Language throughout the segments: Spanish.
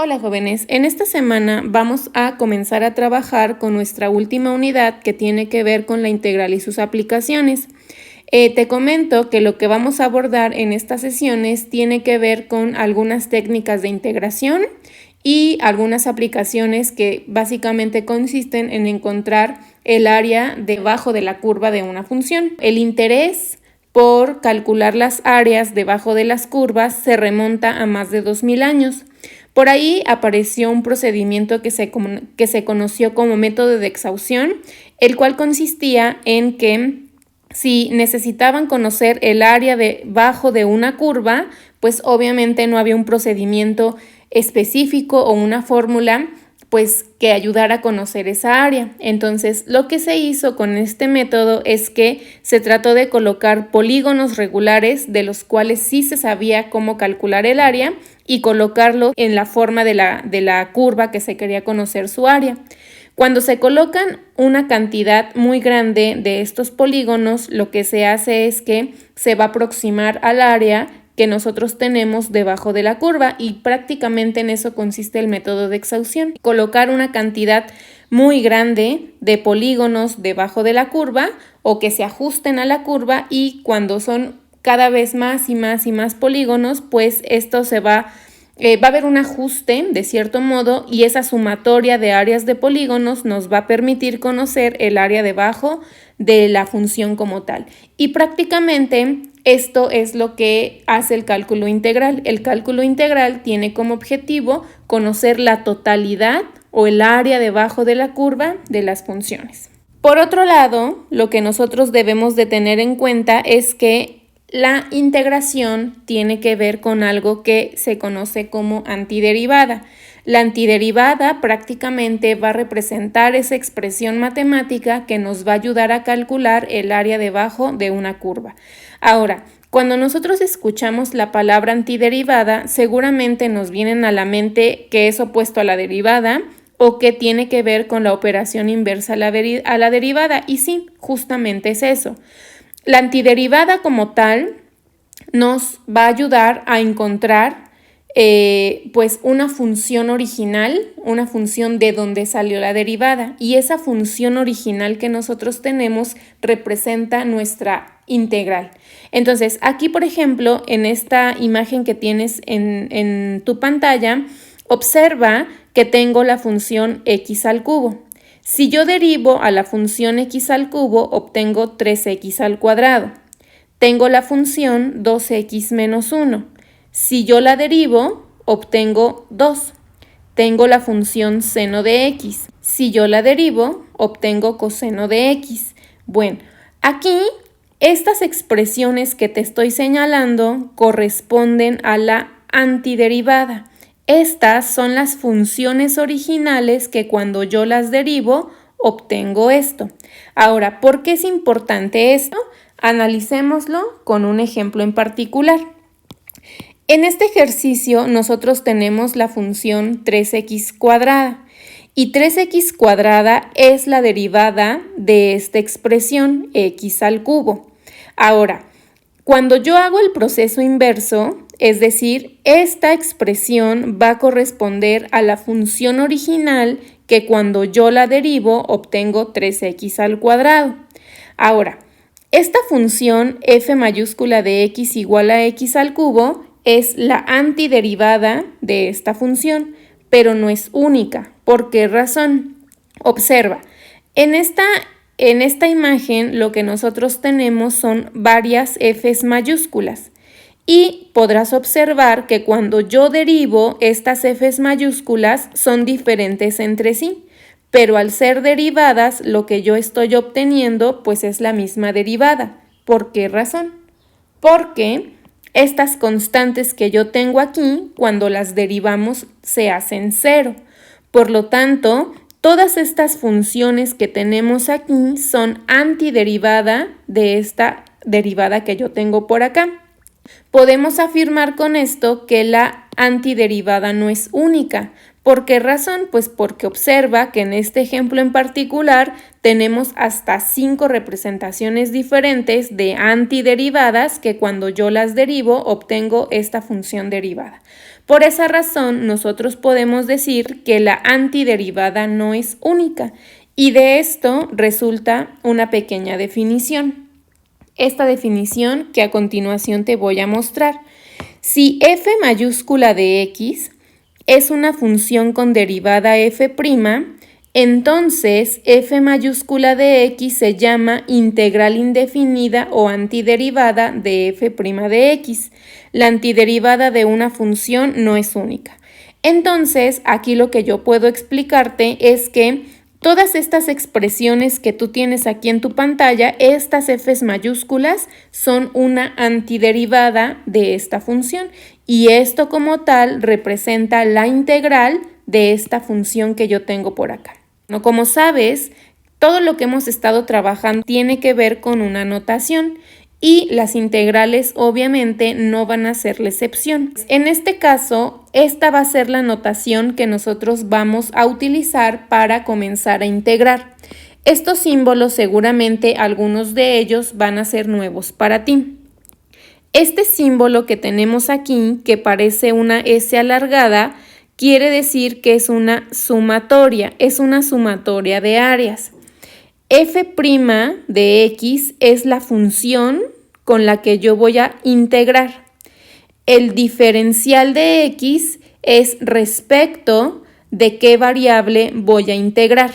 Hola jóvenes, en esta semana vamos a comenzar a trabajar con nuestra última unidad que tiene que ver con la integral y sus aplicaciones. Te comento que lo que vamos a abordar en estas sesiones tiene que ver con algunas técnicas de integración y algunas aplicaciones que básicamente consisten en encontrar el área debajo de la curva de una función. El interés por calcular las áreas debajo de las curvas se remonta a más de 2000 años. Por ahí apareció un procedimiento que se conoció como método de exhaustión, el cual consistía en que si necesitaban conocer el área debajo de una curva, pues obviamente no había un procedimiento específico o una fórmula pues que ayudara a conocer esa área. Entonces, lo que se hizo con este método es que se trató de colocar polígonos regulares de los cuales sí se sabía cómo calcular el área y colocarlo en la forma de la curva que se quería conocer su área. Cuando se colocan una cantidad muy grande de estos polígonos, lo que se hace es que se va a aproximar al área que nosotros tenemos debajo de la curva y prácticamente en eso consiste el método de exhaustión. Colocar una cantidad muy grande de polígonos debajo de la curva o que se ajusten a la curva, y cuando son cada vez más y más y más polígonos, pues esto va a haber un ajuste de cierto modo, y esa sumatoria de áreas de polígonos nos va a permitir conocer el área debajo de la función como tal. Y prácticamente esto es lo que hace el cálculo integral. El cálculo integral tiene como objetivo conocer la totalidad o el área debajo de la curva de las funciones. Por otro lado, lo que nosotros debemos de tener en cuenta es que la integración tiene que ver con algo que se conoce como antiderivada. La antiderivada prácticamente va a representar esa expresión matemática que nos va a ayudar a calcular el área debajo de una curva. Ahora, cuando nosotros escuchamos la palabra antiderivada, seguramente nos vienen a la mente que es opuesto a la derivada o que tiene que ver con la operación inversa a la derivada. Y sí, justamente es eso. La antiderivada como tal nos va a ayudar a encontrar pues una función original, una función de donde salió la derivada, y esa función original que nosotros tenemos representa nuestra integral. Entonces, aquí por ejemplo, en esta imagen que tienes en tu pantalla, observa que tengo la función x al cubo. Si yo derivo a la función x al cubo, obtengo 3x al cuadrado. Tengo la función 2x menos 1. Si yo la derivo, obtengo 2. Tengo la función seno de x. Si yo la derivo, obtengo coseno de x. Bueno, aquí estas expresiones que te estoy señalando corresponden a la antiderivada. Estas son las funciones originales que cuando yo las derivo, obtengo esto. Ahora, ¿por qué es importante esto? Analicémoslo con un ejemplo en particular. En este ejercicio nosotros tenemos la función 3x cuadrada, y 3x cuadrada es la derivada de esta expresión x al cubo. Ahora, cuando yo hago el proceso inverso, es decir, esta expresión va a corresponder a la función original que cuando yo la derivo obtengo 3x al cuadrado. Ahora, esta función f mayúscula de x igual a x al cubo es la antiderivada de esta función, pero no es única. ¿Por qué razón? Observa, en esta imagen lo que nosotros tenemos son varias f's mayúsculas, y podrás observar que cuando yo derivo estas f's mayúsculas son diferentes entre sí, pero al ser derivadas lo que yo estoy obteniendo pues es la misma derivada. ¿Por qué razón? Porque estas constantes que yo tengo aquí, cuando las derivamos se hacen cero. Por lo tanto, todas estas funciones que tenemos aquí son antiderivada de esta derivada que yo tengo por acá. Podemos afirmar con esto que la antiderivada no es única, ¿Por qué razón? Pues porque observa que en este ejemplo en particular tenemos hasta 5 representaciones diferentes de antiderivadas que cuando yo las derivo obtengo esta función derivada. Por esa razón nosotros podemos decir que la antiderivada no es única y de esto resulta una pequeña definición. Esta definición que a continuación te voy a mostrar. Si f mayúscula de x es una función con derivada f', entonces f mayúscula de x se llama integral indefinida o antiderivada de f' de x. La antiderivada de una función no es única. Entonces, aquí lo que yo puedo explicarte es que todas estas expresiones que tú tienes aquí en tu pantalla, estas f's mayúsculas son una antiderivada de esta función y esto como tal representa la integral de esta función que yo tengo por acá. ¿No? Como sabes, todo lo que hemos estado trabajando tiene que ver con una notación y las integrales obviamente no van a ser la excepción. En este caso, esta va a ser la notación que nosotros vamos a utilizar para comenzar a integrar. Estos símbolos seguramente algunos de ellos van a ser nuevos para ti. Este símbolo que tenemos aquí, que parece una S alargada, quiere decir que es una sumatoria de áreas. F' de x es la función con la que yo voy a integrar. El diferencial de x es respecto de qué variable voy a integrar.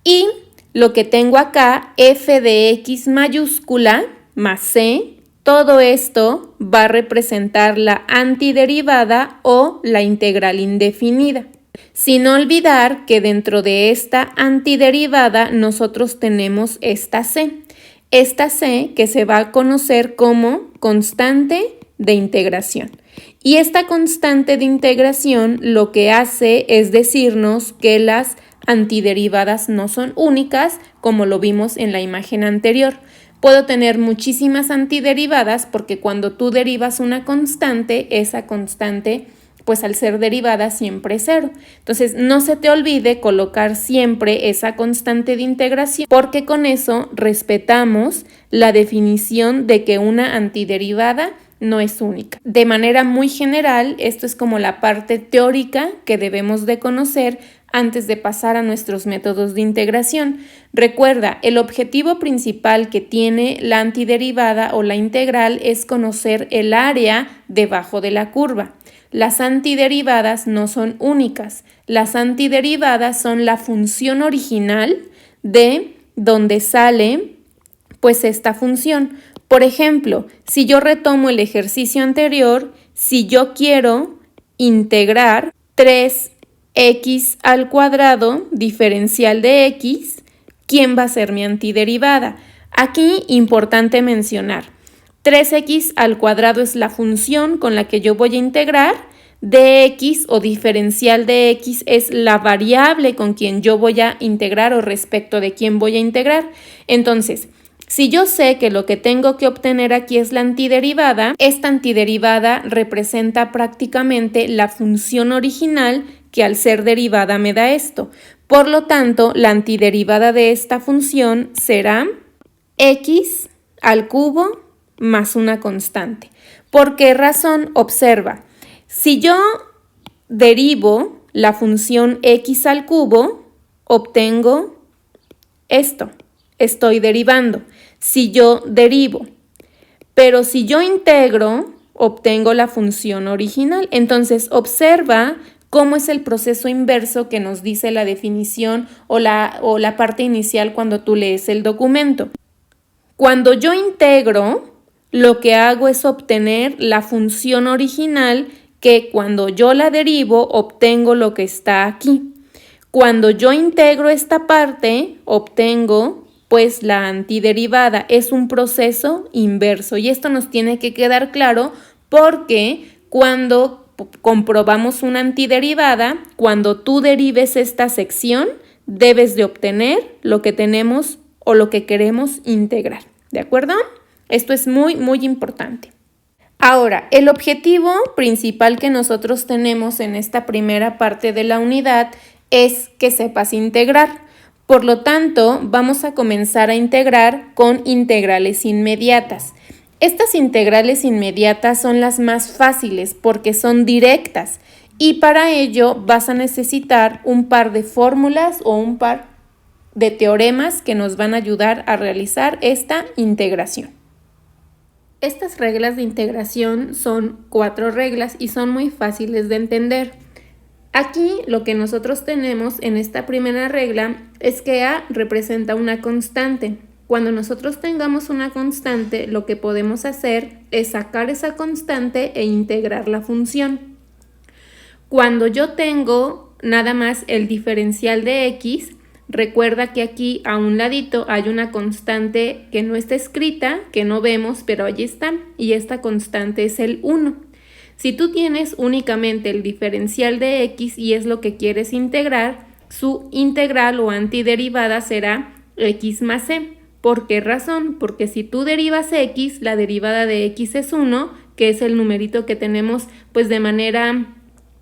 Y lo que tengo acá, f de x mayúscula más c, todo esto va a representar la antiderivada o la integral indefinida. Sin olvidar que dentro de esta antiderivada nosotros tenemos esta c que se va a conocer como constante de integración. Y esta constante de integración lo que hace es decirnos que las antiderivadas no son únicas, como lo vimos en la imagen anterior. Puedo tener muchísimas antiderivadas porque cuando tú derivas una constante, esa constante pues al ser derivada siempre es cero. Entonces no se te olvide colocar siempre esa constante de integración porque con eso respetamos la definición de que una antiderivada no es única. De manera muy general, esto es como la parte teórica que debemos de conocer antes de pasar a nuestros métodos de integración. Recuerda, el objetivo principal que tiene la antiderivada o la integral es conocer el área debajo de la curva. Las antiderivadas no son únicas. Las antiderivadas son la función original de donde sale pues esta función. Por ejemplo, si yo retomo el ejercicio anterior, si yo quiero integrar 3x al cuadrado diferencial de x, ¿quién va a ser mi antiderivada? Aquí importante mencionar, 3x al cuadrado es la función con la que yo voy a integrar, dx o diferencial de x es la variable con quien yo voy a integrar o respecto de quién voy a integrar. Entonces, si yo sé que lo que tengo que obtener aquí es la antiderivada, esta antiderivada representa prácticamente la función original que al ser derivada me da esto. Por lo tanto, la antiderivada de esta función será x al cubo más una constante. ¿Por qué razón? Observa, si yo derivo la función x al cubo, obtengo esto. Estoy derivando. Si yo derivo, pero si yo integro, obtengo la función original. Entonces, observa cómo es el proceso inverso que nos dice la definición o la parte inicial cuando tú lees el documento. Cuando yo integro, lo que hago es obtener la función original que cuando yo la derivo, obtengo lo que está aquí. Cuando yo integro esta parte, obtengo pues la antiderivada. Es un proceso inverso y esto nos tiene que quedar claro porque cuando comprobamos una antiderivada, cuando tú derives esta sección, debes de obtener lo que tenemos o lo que queremos integrar. ¿De acuerdo? Esto es muy, muy importante. Ahora, el objetivo principal que nosotros tenemos en esta primera parte de la unidad es que sepas integrar. Por lo tanto, vamos a comenzar a integrar con integrales inmediatas. Estas integrales inmediatas son las más fáciles porque son directas y para ello vas a necesitar un par de fórmulas o un par de teoremas que nos van a ayudar a realizar esta integración. Estas reglas de integración son 4 reglas y son muy fáciles de entender. Aquí lo que nosotros tenemos en esta primera regla es que A representa una constante. Cuando nosotros tengamos una constante, lo que podemos hacer es sacar esa constante e integrar la función. Cuando yo tengo nada más el diferencial de x, recuerda que aquí a un ladito hay una constante que no está escrita, que no vemos, pero allí está, y esta constante es el 1. Si tú tienes únicamente el diferencial de x y es lo que quieres integrar, su integral o antiderivada será x más c. ¿Por qué razón? Porque si tú derivas x, la derivada de x es 1, que es el numerito que tenemos pues de manera,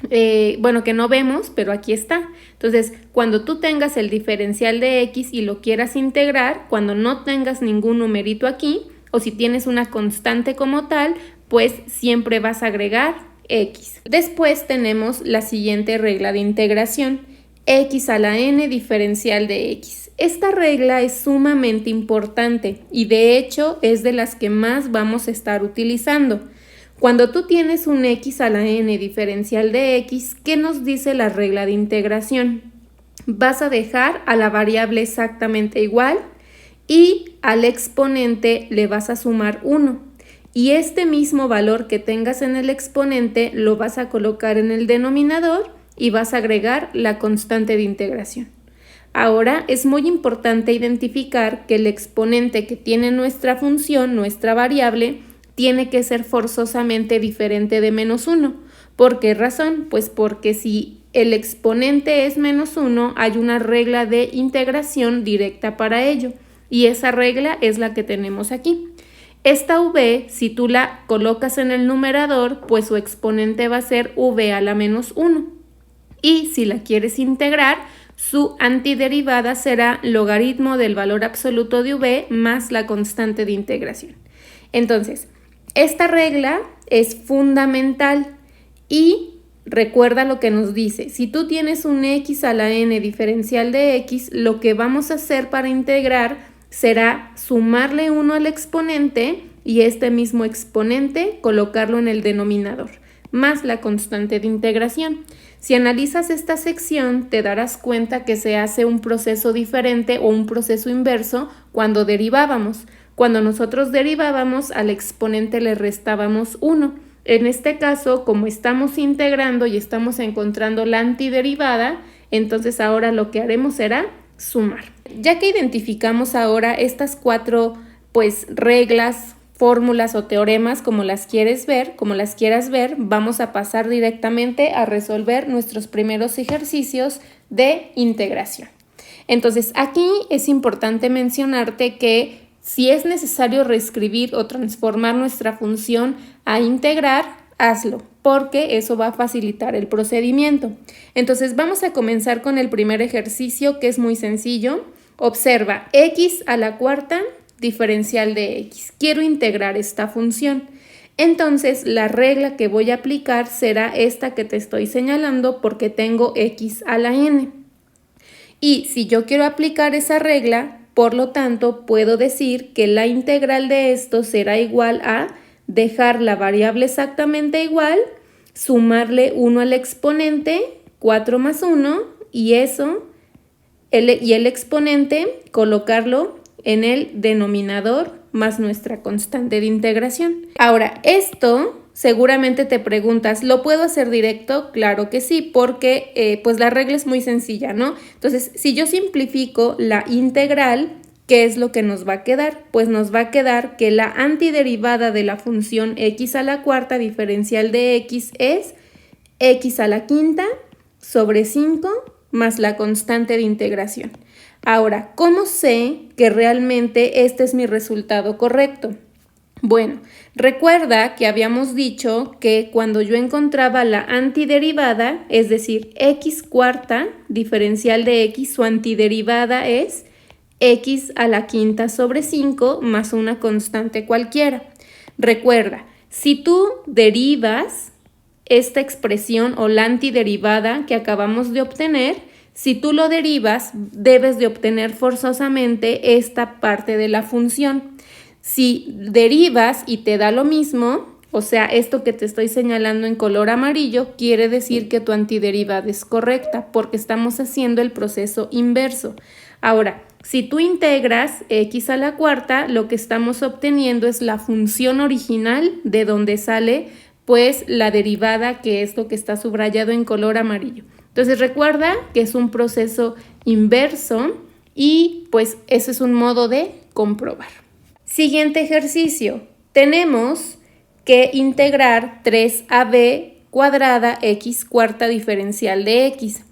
que no vemos, pero aquí está. Entonces, cuando tú tengas el diferencial de x y lo quieras integrar, cuando no tengas ningún numerito aquí, o si tienes una constante como tal, pues siempre vas a agregar x. Después tenemos la siguiente regla de integración, x a la n diferencial de x. Esta regla es sumamente importante y de hecho es de las que más vamos a estar utilizando. Cuando tú tienes un x a la n diferencial de x, ¿qué nos dice la regla de integración? Vas a dejar a la variable exactamente igual y al exponente le vas a sumar 1. Y este mismo valor que tengas en el exponente lo vas a colocar en el denominador y vas a agregar la constante de integración. Ahora es muy importante identificar que el exponente que tiene nuestra función, nuestra variable, tiene que ser forzosamente diferente de -1. ¿Por qué razón? Pues porque si el exponente es -1, hay una regla de integración directa para ello y esa regla es la que tenemos aquí. Esta v, si tú la colocas en el numerador, pues su exponente va a ser v a la -1. Y si la quieres integrar, su antiderivada será logaritmo del valor absoluto de v más la constante de integración. Entonces, esta regla es fundamental y recuerda lo que nos dice. Si tú tienes un x a la n diferencial de x, lo que vamos a hacer para integrar será sumarle 1 al exponente y este mismo exponente colocarlo en el denominador, más la constante de integración. Si analizas esta sección, te darás cuenta que se hace un proceso diferente o un proceso inverso cuando derivábamos. Cuando nosotros derivábamos, al exponente le restábamos 1. En este caso, como estamos integrando y estamos encontrando la antiderivada, entonces ahora lo que haremos será sumar. Ya que identificamos ahora estas 4 reglas, fórmulas o teoremas, como las quieras ver, vamos a pasar directamente a resolver nuestros primeros ejercicios de integración. Entonces, aquí es importante mencionarte que si es necesario reescribir o transformar nuestra función a integrar, hazlo, porque eso va a facilitar el procedimiento. Entonces, vamos a comenzar con el primer ejercicio, que es muy sencillo. Observa, x a la cuarta diferencial de x. Quiero integrar esta función. Entonces, la regla que voy a aplicar será esta que te estoy señalando porque tengo x a la n. Y si yo quiero aplicar esa regla, por lo tanto, puedo decir que la integral de esto será igual a dejar la variable exactamente igual, sumarle 1 al exponente, 4 más 1, y el exponente colocarlo en el denominador más nuestra constante de integración. Ahora, esto seguramente te preguntas, ¿lo puedo hacer directo? Claro que sí, porque pues la regla es muy sencilla, ¿no? Entonces, si yo simplifico la integral, ¿qué es lo que nos va a quedar? Pues nos va a quedar que la antiderivada de la función x a la cuarta diferencial de x es x a la quinta sobre 5 más la constante de integración. Ahora, ¿cómo sé que realmente este es mi resultado correcto? Bueno, recuerda que habíamos dicho que cuando yo encontraba la antiderivada, es decir, x cuarta diferencial de x, su antiderivada es x a la quinta sobre 5 más una constante cualquiera. Recuerda, si tú derivas esta expresión o la antiderivada que acabamos de obtener, si tú lo derivas, debes de obtener forzosamente esta parte de la función. Si derivas y te da lo mismo, o sea, esto que te estoy señalando en color amarillo, quiere decir que tu antiderivada es correcta porque estamos haciendo el proceso inverso. Ahora, si tú integras x a la cuarta, lo que estamos obteniendo es la función original de donde sale pues la derivada, que es lo que está subrayado en color amarillo. Entonces recuerda que es un proceso inverso y pues ese es un modo de comprobar. Siguiente ejercicio. Tenemos que integrar 3ab cuadrada x cuarta diferencial de x.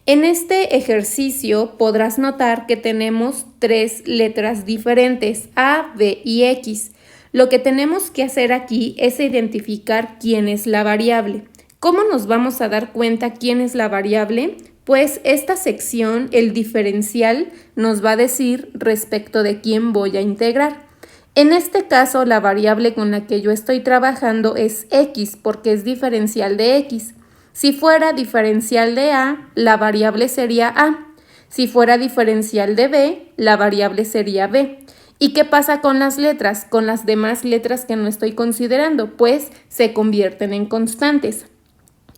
En este ejercicio podrás notar que tenemos tres letras diferentes, a, b y x. Lo que tenemos que hacer aquí es identificar quién es la variable. ¿Cómo nos vamos a dar cuenta quién es la variable? Pues esta sección, el diferencial, nos va a decir respecto de quién voy a integrar. En este caso, la variable con la que yo estoy trabajando es x, porque es diferencial de x. Si fuera diferencial de a, la variable sería a. Si fuera diferencial de b, la variable sería b. ¿Y qué pasa con las letras? Con las demás letras que no estoy considerando, pues se convierten en constantes.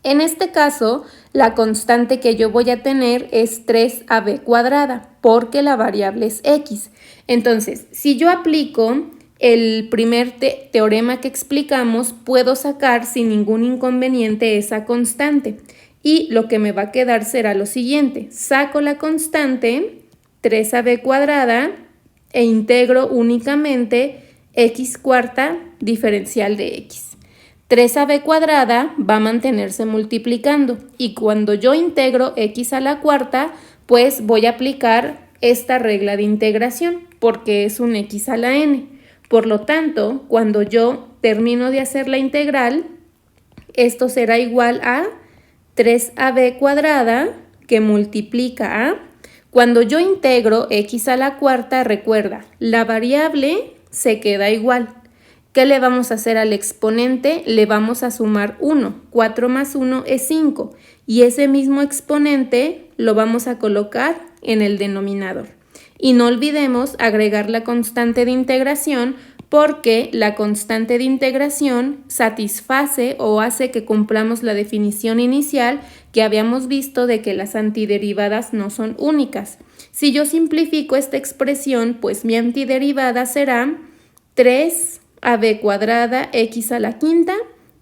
En este caso, la constante que yo voy a tener es 3ab cuadrada, porque la variable es x. Entonces, si yo aplico el primer teorema que explicamos, puedo sacar sin ningún inconveniente esa constante. Y lo que me va a quedar será lo siguiente. Saco la constante, 3ab cuadrada, e integro únicamente x cuarta diferencial de x. 3ab cuadrada va a mantenerse multiplicando y cuando yo integro x a la cuarta, pues voy a aplicar esta regla de integración porque es un x a la n. Por lo tanto, cuando yo termino de hacer la integral, esto será igual a 3ab cuadrada que multiplica a. Cuando yo integro x a la cuarta, recuerda, la variable se queda igual. ¿Qué le vamos a hacer al exponente? Le vamos a sumar 1. 4 más 1 es 5. Y ese mismo exponente lo vamos a colocar en el denominador. Y no olvidemos agregar la constante de integración porque la constante de integración satisface o hace que cumplamos la definición inicial que habíamos visto de que las antiderivadas no son únicas. Si yo simplifico esta expresión, pues mi antiderivada será 3ab cuadrada x a la quinta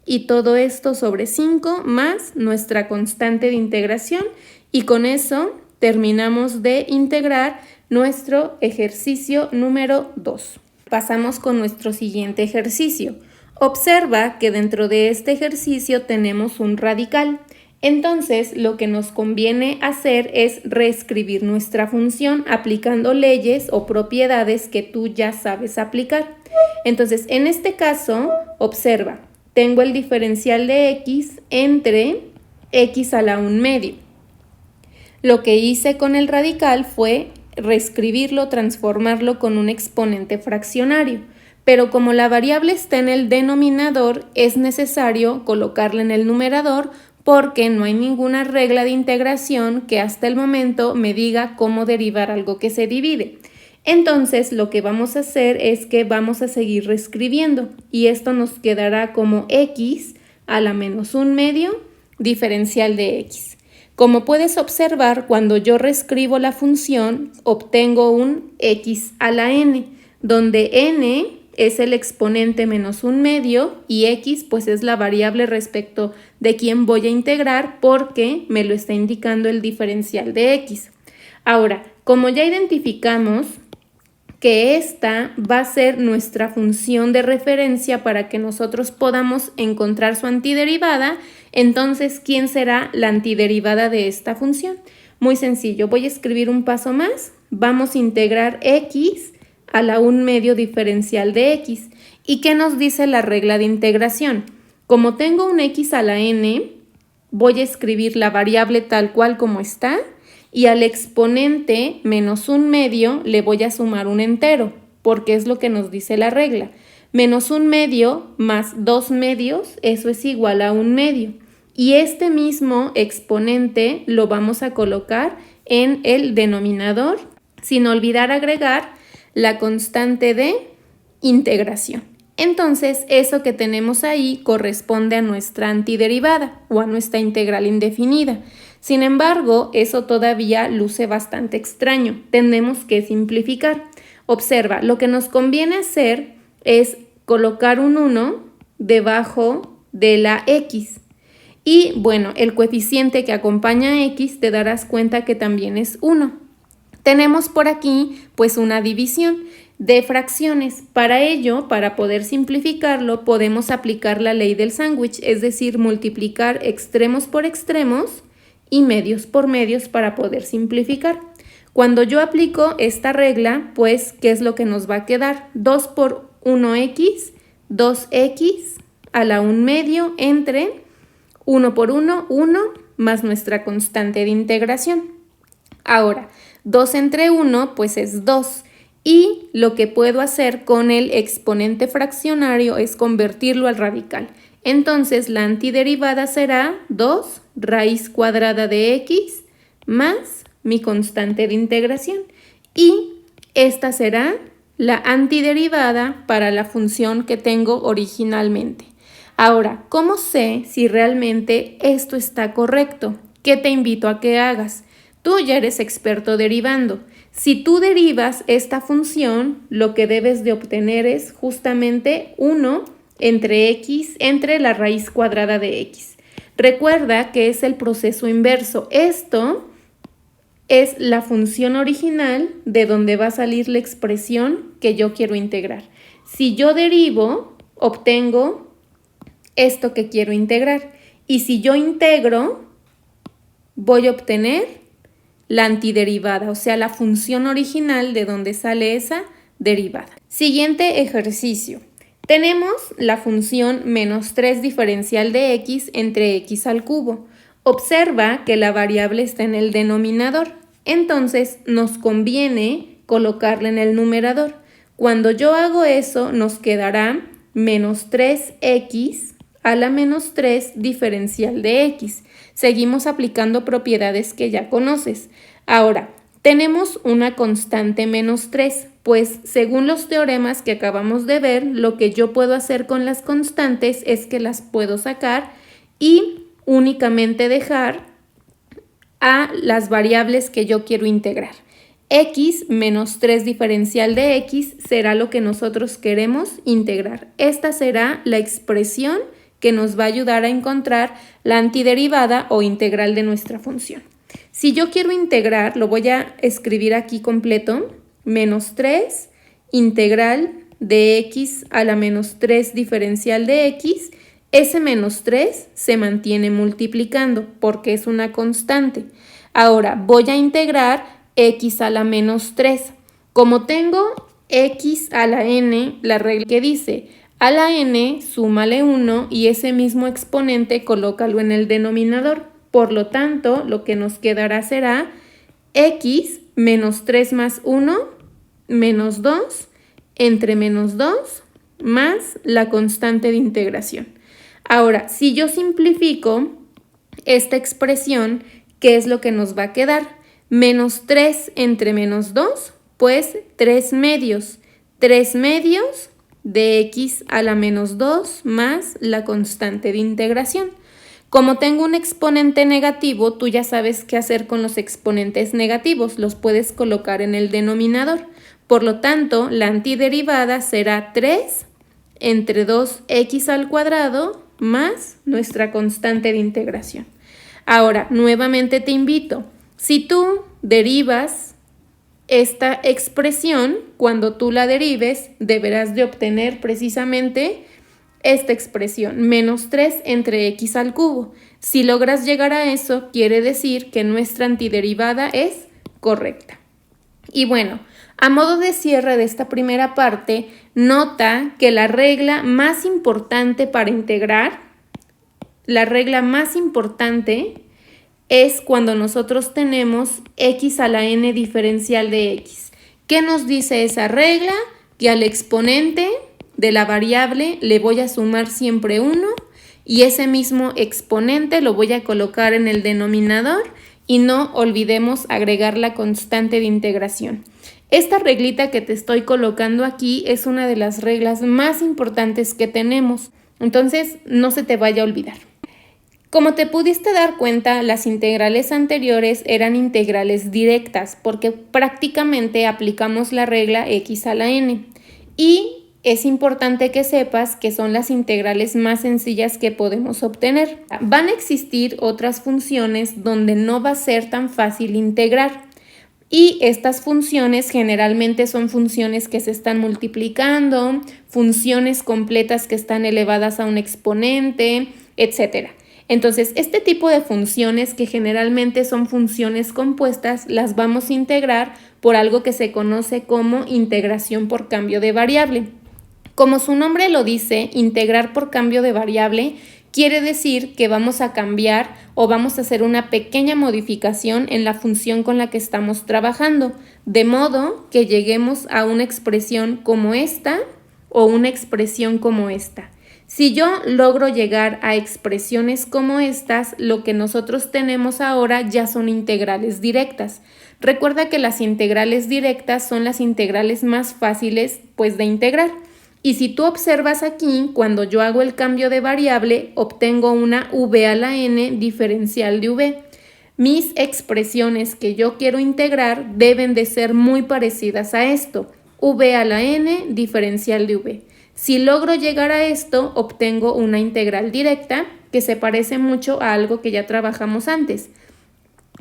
y todo esto sobre 5 más nuestra constante de integración y con eso terminamos de integrar nuestro ejercicio número 2. Pasamos con nuestro siguiente ejercicio. Observa que dentro de este ejercicio tenemos un radical. Entonces, lo que nos conviene hacer es reescribir nuestra función aplicando leyes o propiedades que tú ya sabes aplicar. Entonces, en este caso, observa, tengo el diferencial de x entre x a la 1 medio. Lo que hice con el radical fue reescribirlo, transformarlo con un exponente fraccionario. Pero como la variable está en el denominador, es necesario colocarla en el numerador porque no hay ninguna regla de integración que hasta el momento me diga cómo derivar algo que se divide. Entonces, lo que vamos a hacer es que vamos a seguir reescribiendo y esto nos quedará como x a la menos 1 medio diferencial de x. Como puedes observar, cuando yo reescribo la función, obtengo un x a la n, donde n es el exponente menos 1 medio y x pues es la variable respecto de quién voy a integrar porque me lo está indicando el diferencial de x. Ahora, como ya identificamos que esta va a ser nuestra función de referencia para que nosotros podamos encontrar su antiderivada, entonces, ¿quién será la antiderivada de esta función? Muy sencillo, voy a escribir un paso más. Vamos a integrar x a la 1 medio diferencial de x. ¿Y qué nos dice la regla de integración? Como tengo un x a la n, voy a escribir la variable tal cual como está y al exponente menos 1/2 le voy a sumar un entero, porque es lo que nos dice la regla. Menos 1/2 más 2/2, eso es igual a 1/2. Y este mismo exponente lo vamos a colocar en el denominador, sin olvidar agregar la constante de integración. Entonces, eso que tenemos ahí corresponde a nuestra antiderivada o a nuestra integral indefinida. Sin embargo, eso todavía luce bastante extraño. Tenemos que simplificar. Observa, lo que nos conviene hacer es colocar un 1 debajo de la x. Y bueno, el coeficiente que acompaña a x te darás cuenta que también es 1. Tenemos por aquí pues una división de fracciones. Para ello, para poder simplificarlo, podemos aplicar la ley del sándwich, es decir, multiplicar extremos por extremos y medios por medios para poder simplificar. Cuando yo aplico esta regla, pues, ¿qué es lo que nos va a quedar? 2 por 1x, 2x a la 1/2 entre 1 por 1, 1, más nuestra constante de integración. Ahora, 2 entre 1, pues es 2. Y lo que puedo hacer con el exponente fraccionario es convertirlo al radical. Entonces, la antiderivada será 2 raíz cuadrada de x más mi constante de integración. Y esta será la antiderivada para la función que tengo originalmente. Ahora, ¿cómo sé si realmente esto está correcto? ¿Qué te invito a que hagas? Tú ya eres experto derivando. Si tú derivas esta función, lo que debes de obtener es justamente 1 entre x entre la raíz cuadrada de x. Recuerda que es el proceso inverso. Esto es la función original de donde va a salir la expresión que yo quiero integrar. Si yo derivo, obtengo esto que quiero integrar. Y si yo integro, voy a obtener la antiderivada, o sea, la función original de donde sale esa derivada. Siguiente ejercicio. Tenemos la función menos 3 diferencial de x entre x al cubo. Observa que la variable está en el denominador, entonces nos conviene colocarla en el numerador. Cuando yo hago eso, nos quedará menos 3x a la menos 3 diferencial de x. Seguimos aplicando propiedades que ya conoces. Ahora, tenemos una constante menos 3, pues según los teoremas que acabamos de ver, lo que yo puedo hacer con las constantes es que las puedo sacar y únicamente dejar a las variables que yo quiero integrar. X menos 3 diferencial de x será lo que nosotros queremos integrar. Esta será la expresión que nos va a ayudar a encontrar la antiderivada o integral de nuestra función. Si yo quiero integrar, lo voy a escribir aquí completo, menos 3 integral de x a la menos 3 diferencial de x. Ese menos 3 se mantiene multiplicando porque es una constante. Ahora voy a integrar x a la menos 3. Como tengo x a la n, la regla que dice a la n, súmale 1 y ese mismo exponente colócalo en el denominador. Por lo tanto, lo que nos quedará será x menos 3 más 1, menos 2, entre menos 2, más la constante de integración. Ahora, si yo simplifico esta expresión, ¿qué es lo que nos va a quedar? Menos 3 entre menos 2, pues 3 medios. 3 medios de x a la menos 2 más la constante de integración. Como tengo un exponente negativo, tú ya sabes qué hacer con los exponentes negativos, los puedes colocar en el denominador. Por lo tanto, la antiderivada será 3 entre 2x al cuadrado más nuestra constante de integración. Ahora, nuevamente te invito, si tú derivas esta expresión, cuando tú la derives, deberás de obtener precisamente esta expresión, menos 3 entre x al cubo. Si logras llegar a eso, quiere decir que nuestra antiderivada es correcta. Y bueno, A modo de cierre de esta primera parte, nota que la regla más importante para integrar, la regla más importante es cuando nosotros tenemos x a la n diferencial de x. ¿Qué nos dice esa regla? Que al exponente de la variable le voy a sumar siempre 1 y ese mismo exponente lo voy a colocar en el denominador y no olvidemos agregar la constante de integración. Esta reglita que te estoy colocando aquí es una de las reglas más importantes que tenemos, entonces no se te vaya a olvidar. Como te pudiste dar cuenta, las integrales anteriores eran integrales directas porque prácticamente aplicamos la regla x a la n. Y es importante que sepas que son las integrales más sencillas que podemos obtener. Van a existir otras funciones donde no va a ser tan fácil integrar. Y estas funciones generalmente son funciones que se están multiplicando, funciones completas que están elevadas a un exponente, etc. Entonces, este tipo de funciones que generalmente son funciones compuestas, las vamos a integrar por algo que se conoce como integración por cambio de variable. Como su nombre lo dice, integrar por cambio de variable quiere decir que vamos a cambiar o vamos a hacer una pequeña modificación en la función con la que estamos trabajando, de modo que lleguemos a una expresión como esta o una expresión como esta. Si yo logro llegar a expresiones como estas, lo que nosotros tenemos ahora ya son integrales directas. Recuerda que las integrales directas son las integrales más fáciles de integrar. Y si tú observas aquí, cuando yo hago el cambio de variable, obtengo una v a la n diferencial de v. Mis expresiones que yo quiero integrar deben de ser muy parecidas a esto, v a la n diferencial de v. Si logro llegar a esto, obtengo una integral directa que se parece mucho a algo que ya trabajamos antes.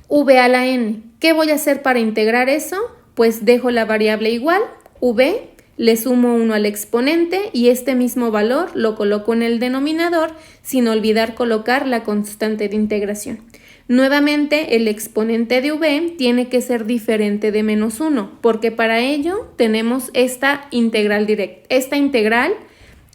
V a la n. ¿Qué voy a hacer para integrar eso? Pues dejo la variable igual, v, le sumo 1 al exponente y este mismo valor lo coloco en el denominador sin olvidar colocar la constante de integración. Nuevamente, el exponente de v tiene que ser diferente de menos 1, porque para ello tenemos esta integral directa, esta integral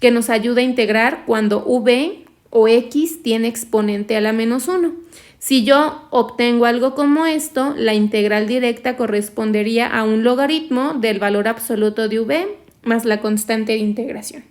que nos ayuda a integrar cuando v o x tiene exponente a la menos 1. Si yo obtengo algo como esto, la integral directa correspondería a un logaritmo del valor absoluto de v más la constante de integración.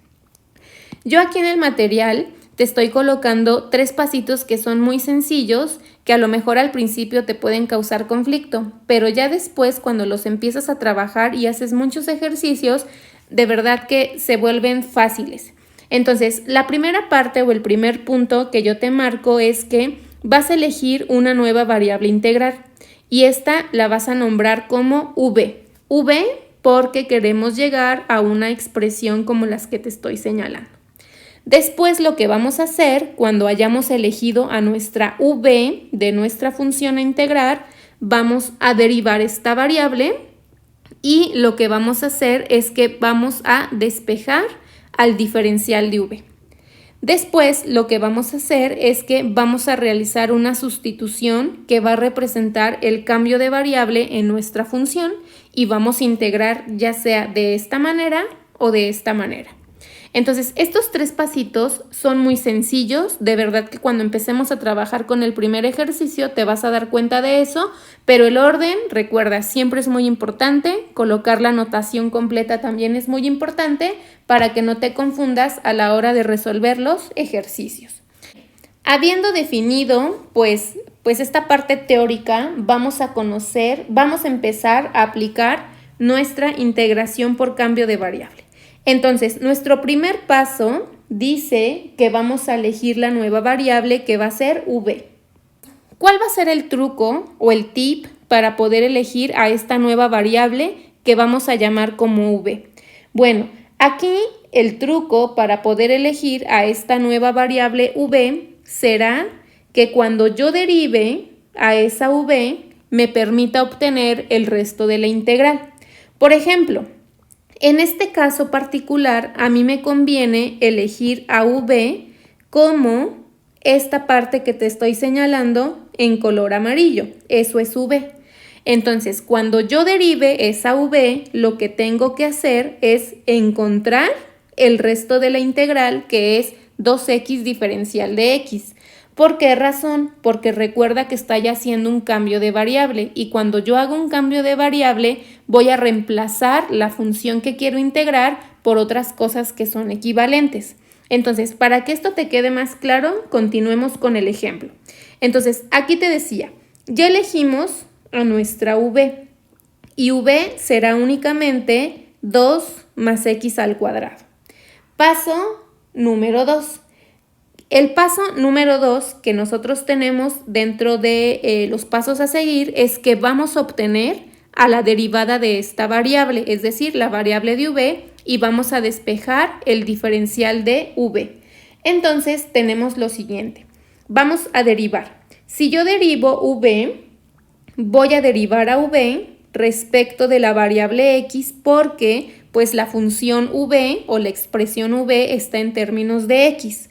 Yo aquí en el material te estoy colocando 3 pasitos que son muy sencillos, que a lo mejor al principio te pueden causar conflicto, pero ya después cuando los empiezas a trabajar y haces muchos ejercicios, de verdad que se vuelven fáciles. Entonces, la primera parte o el primer punto que yo te marco es que vas a elegir una nueva variable a integrar y esta la vas a nombrar como v. V porque queremos llegar a una expresión como las que te estoy señalando. Después lo que vamos a hacer cuando hayamos elegido a nuestra v de nuestra función a integrar, vamos a derivar esta variable y lo que vamos a hacer es que vamos a despejar al diferencial de v. Después lo que vamos a hacer es que vamos a realizar una sustitución que va a representar el cambio de variable en nuestra función y vamos a integrar ya sea de esta manera o de esta manera. Entonces, estos 3 pasitos son muy sencillos, de verdad que cuando empecemos a trabajar con el primer ejercicio te vas a dar cuenta de eso, pero el orden, recuerda, siempre es muy importante, colocar la notación completa también es muy importante para que no te confundas a la hora de resolver los ejercicios. Habiendo definido, pues esta parte teórica, vamos a empezar a aplicar nuestra integración por cambio de variable. Entonces, nuestro primer paso dice que vamos a elegir la nueva variable que va a ser v. ¿Cuál va a ser el truco o el tip para poder elegir a esta nueva variable que vamos a llamar como v? Bueno, aquí el truco para poder elegir a esta nueva variable v será que cuando yo derive a esa v me permita obtener el resto de la integral. Por ejemplo, en este caso particular, a mí me conviene elegir a v como esta parte que te estoy señalando en color amarillo. Eso es v. Entonces, cuando yo derive esa v, lo que tengo que hacer es encontrar el resto de la integral, que es 2x diferencial de x. ¿Por qué razón? Porque recuerda que está ya haciendo un cambio de variable y cuando yo hago un cambio de variable voy a reemplazar la función que quiero integrar por otras cosas que son equivalentes. Entonces, para que esto te quede más claro, continuemos con el ejemplo. Entonces, aquí te decía, ya elegimos a nuestra v y v será únicamente 2 más x al cuadrado. Paso número 2. El paso número 2 que nosotros tenemos dentro de los pasos a seguir es que vamos a obtener a la derivada de esta variable, es decir, la variable de v, y vamos a despejar el diferencial de v. Entonces tenemos lo siguiente, vamos a derivar. Si yo derivo v, voy a derivar a v respecto de la variable x porque pues la función v o la expresión v está en términos de x.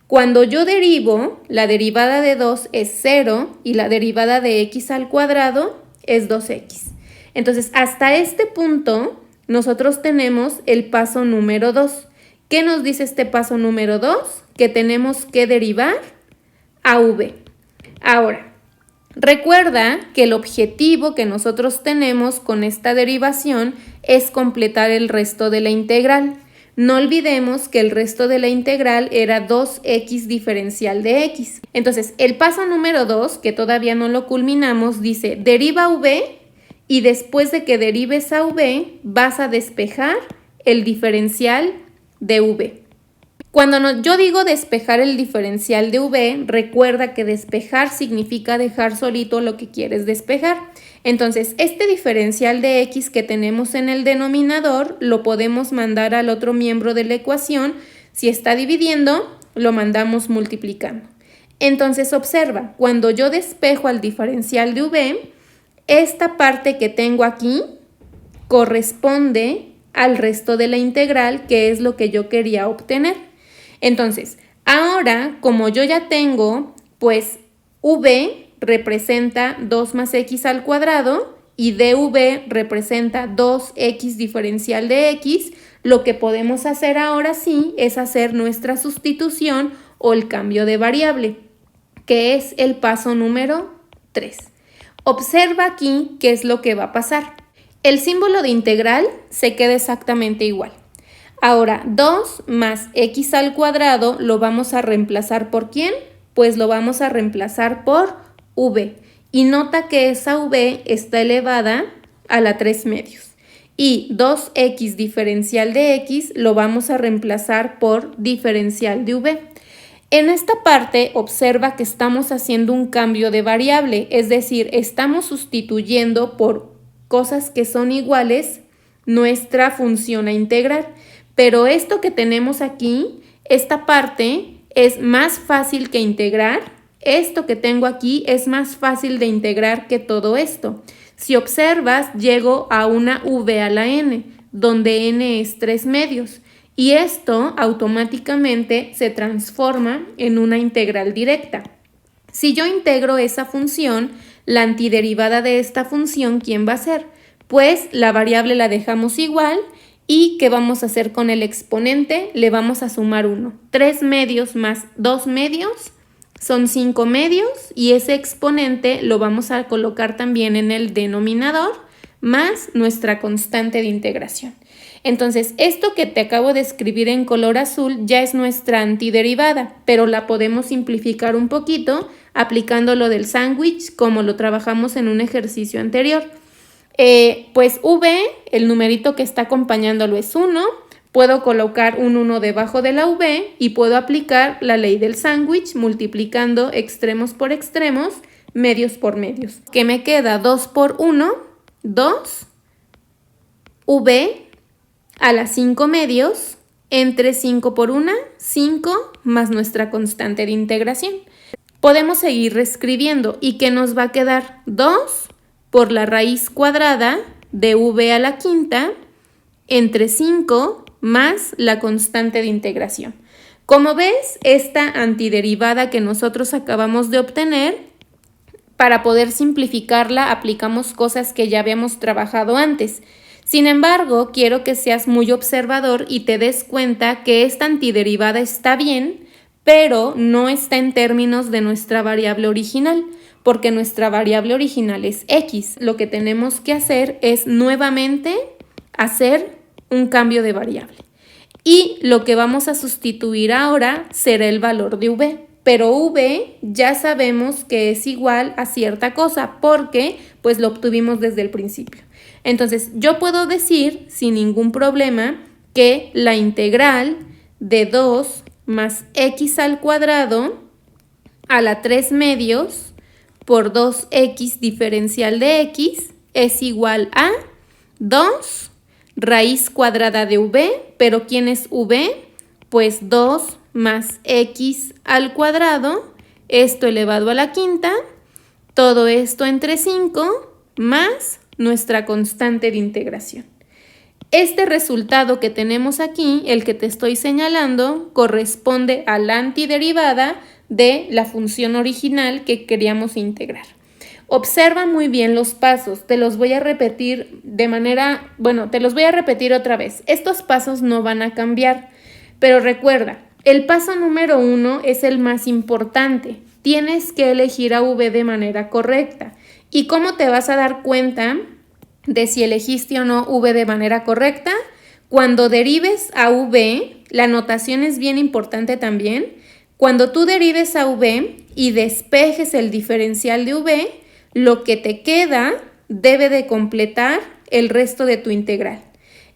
Cuando yo derivo, la derivada de 2 es 0 y la derivada de x al cuadrado es 2x. Entonces, hasta este punto, nosotros tenemos el paso número 2. ¿Qué nos dice este paso número 2? Que tenemos que derivar a v. Ahora, recuerda que el objetivo que nosotros tenemos con esta derivación es completar el resto de la integral. No olvidemos que el resto de la integral era 2x diferencial de x. Entonces, el paso número 2, que todavía no lo culminamos, dice deriva v y después de que derives a v, vas a despejar el diferencial de v. Cuando yo digo despejar el diferencial de v, recuerda que despejar significa dejar solito lo que quieres despejar. Entonces, este diferencial de x que tenemos en el denominador lo podemos mandar al otro miembro de la ecuación. Si está dividiendo, lo mandamos multiplicando. Entonces, observa, cuando yo despejo al diferencial de v, esta parte que tengo aquí corresponde al resto de la integral, que es lo que yo quería obtener. Entonces, ahora, como yo ya tengo, pues, v representa 2 más x al cuadrado y dv representa 2x diferencial de x, lo que podemos hacer ahora sí es hacer nuestra sustitución o el cambio de variable, que es el paso número 3. Observa aquí qué es lo que va a pasar. El símbolo de integral se queda exactamente igual. Ahora, 2 más x al cuadrado lo vamos a reemplazar ¿por quién? Pues lo vamos a reemplazar por v. Y nota que esa v está elevada a la 3 medios. Y 2x diferencial de x lo vamos a reemplazar por diferencial de v. En esta parte observa que estamos haciendo un cambio de variable, es decir, estamos sustituyendo por cosas que son iguales nuestra función a integrar. Pero esto que tenemos aquí, esta parte es más fácil que integrar. Esto que tengo aquí es más fácil de integrar que todo esto. Si observas, llego a una v a la n, donde n es 3 medios. Y esto automáticamente se transforma en una integral directa. Si yo integro esa función, la antiderivada de esta función, ¿quién va a ser? Pues la variable la dejamos igual. ¿Y qué vamos a hacer con el exponente? Le vamos a sumar 1. 3 medios más 2 medios son 5 medios y ese exponente lo vamos a colocar también en el denominador más nuestra constante de integración. Entonces, esto que te acabo de escribir en color azul ya es nuestra antiderivada, pero la podemos simplificar un poquito aplicando lo del sándwich como lo trabajamos en un ejercicio anterior. Pues v, el numerito que está acompañándolo es 1, puedo colocar un 1 debajo de la v y puedo aplicar la ley del sándwich multiplicando extremos por extremos, medios por medios. ¿Qué me queda? 2 por 1, 2, v a las 5 medios, entre 5 por 1, 5 más nuestra constante de integración. Podemos seguir reescribiendo y ¿qué nos va a quedar? 2 por la raíz cuadrada de v a la quinta entre 5 más la constante de integración. Como ves, esta antiderivada que nosotros acabamos de obtener, Para poder simplificarla, aplicamos cosas que ya habíamos trabajado antes. Sin embargo, quiero que seas muy observador y te des cuenta que esta antiderivada está bien, pero no está en términos de nuestra variable original, porque nuestra variable original es x. Lo que tenemos que hacer es nuevamente hacer un cambio de variable. Y lo que vamos a sustituir ahora será el valor de v. Pero v ya sabemos que es igual a cierta cosa porque pues lo obtuvimos desde el principio. Entonces yo puedo decir sin ningún problema que la integral de 2 más x al cuadrado a la 3 medios por 2x diferencial de x es igual a 2 raíz cuadrada de v, pero ¿quién es v? Pues 2 más x al cuadrado, esto elevado a la quinta, todo esto entre 5 más nuestra constante de integración. Este resultado que tenemos aquí, el que te estoy señalando, corresponde a la antiderivada de la función original que queríamos integrar. Observa muy bien los pasos, te los voy a repetir te los voy a repetir otra vez. Estos pasos no van a cambiar, pero recuerda, el paso número 1 es el más importante. Tienes que elegir a v de manera correcta. ¿Y cómo te vas a dar cuenta de si elegiste o no v de manera correcta? Cuando derives a v, la notación es bien importante también. Cuando tú derives a v y despejes el diferencial de v, lo que te queda debe de completar el resto de tu integral.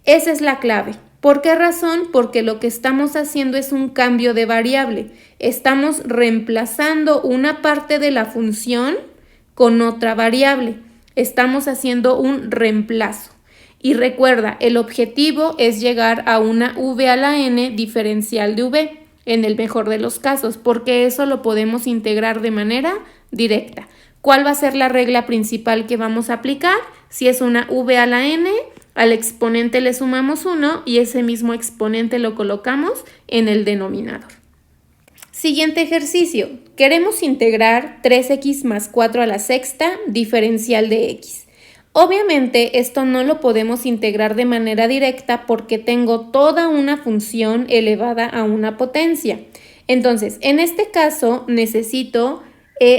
Esa es la clave. ¿Por qué razón? Porque lo que estamos haciendo es un cambio de variable. Estamos reemplazando una parte de la función con otra variable. Estamos haciendo un reemplazo. Y recuerda, el objetivo es llegar a una v a la n diferencial de v, en el mejor de los casos, porque eso lo podemos integrar de manera directa. ¿Cuál va a ser la regla principal que vamos a aplicar? Si es una v a la n, al exponente le sumamos 1 y ese mismo exponente lo colocamos en el denominador. Siguiente ejercicio. Queremos integrar 3x más 4 a la sexta diferencial de x. Obviamente esto no lo podemos integrar de manera directa porque tengo toda una función elevada a una potencia. Entonces, en este caso necesito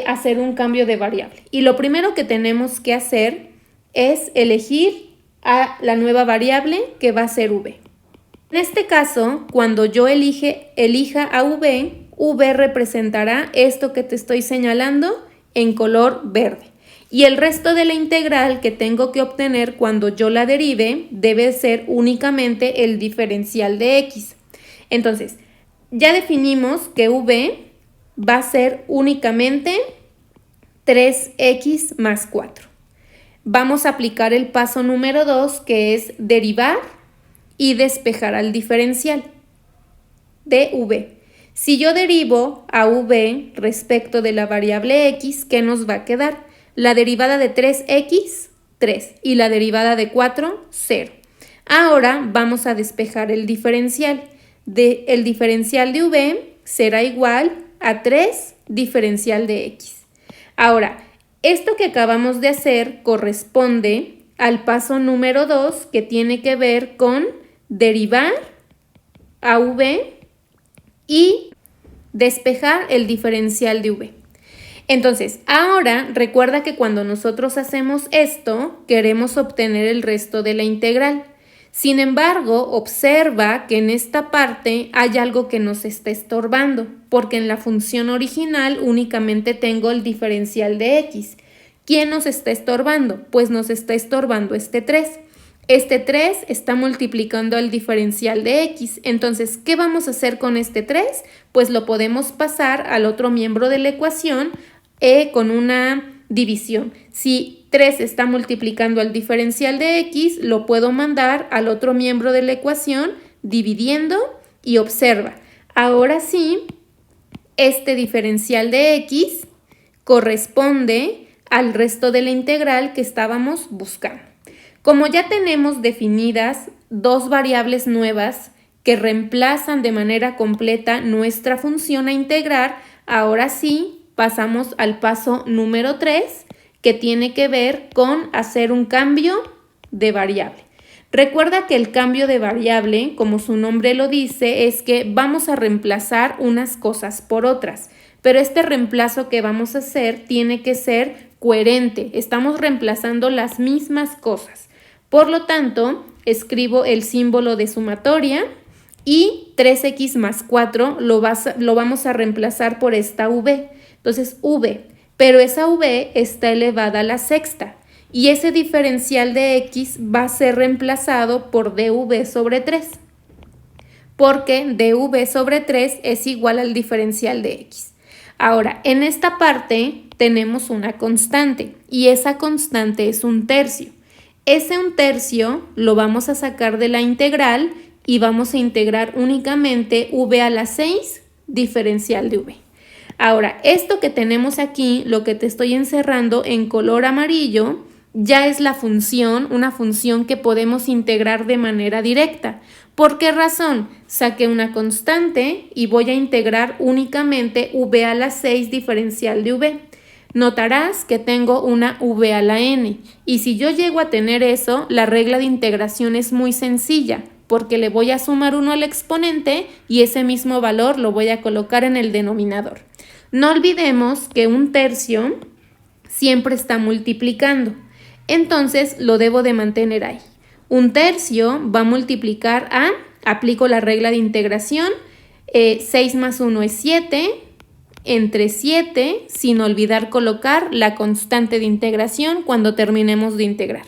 hacer un cambio de variable. Y lo primero que tenemos que hacer es elegir a la nueva variable que va a ser v. En este caso, cuando yo elija a v, v representará esto que te estoy señalando en color verde. Y el resto de la integral que tengo que obtener cuando yo la derive debe ser únicamente el diferencial de x. Entonces, ya definimos que v va a ser únicamente 3x más 4. Vamos a aplicar el paso número 2, que es derivar y despejar al diferencial de v. Si yo derivo a v respecto de la variable x, ¿qué nos va a quedar? La derivada de 3x, 3, y la derivada de 4, 0. Ahora vamos a despejar el diferencial. El diferencial de v será igual a 3 diferencial de x. Ahora, esto que acabamos de hacer corresponde al paso número 2, que tiene que ver con derivar a v y despejar el diferencial de v. Entonces, ahora recuerda que cuando nosotros hacemos esto, queremos obtener el resto de la integral. Sin embargo, observa que en esta parte hay algo que nos está estorbando, porque en la función original únicamente tengo el diferencial de x. ¿Quién nos está estorbando? Pues nos está estorbando este 3. Este 3 está multiplicando el diferencial de x. Entonces, ¿qué vamos a hacer con este 3? Pues lo podemos pasar al otro miembro de la ecuación con una división. Si 3 está multiplicando el diferencial de x, lo puedo mandar al otro miembro de la ecuación dividiendo y observa. Ahora sí, este diferencial de x corresponde al resto de la integral que estábamos buscando. Como ya tenemos definidas dos variables nuevas que reemplazan de manera completa nuestra función a integrar, ahora sí pasamos al paso número 3, que tiene que ver con hacer un cambio de variable. Recuerda que el cambio de variable, como su nombre lo dice, es que vamos a reemplazar unas cosas por otras, pero este reemplazo que vamos a hacer tiene que ser coherente. Estamos reemplazando las mismas cosas. Por lo tanto, escribo el símbolo de sumatoria y 3x más 4 lo vamos a reemplazar por esta v. Entonces, v, pero esa v está elevada a la sexta. Y ese diferencial de x va a ser reemplazado por dv sobre 3, porque dv sobre 3 es igual al diferencial de x. Ahora, en esta parte tenemos una constante, y esa constante es 1/3. Ese 1/3 lo vamos a sacar de la integral y vamos a integrar únicamente v a la 6 diferencial de v. Ahora, esto que tenemos aquí, lo que te estoy encerrando en color amarillo, ya es la función, una función que podemos integrar de manera directa. ¿Por qué razón? Saqué una constante y voy a integrar únicamente v a la 6 diferencial de v. Notarás que tengo una v a la n, y si yo llego a tener eso, la regla de integración es muy sencilla, porque le voy a sumar 1 al exponente y ese mismo valor lo voy a colocar en el denominador. No olvidemos que 1/3 siempre está multiplicando. Entonces lo debo de mantener ahí. 1/3 va a multiplicar a, aplico la regla de integración, 6 más 1 es 7, entre 7, sin olvidar colocar la constante de integración cuando terminemos de integrar.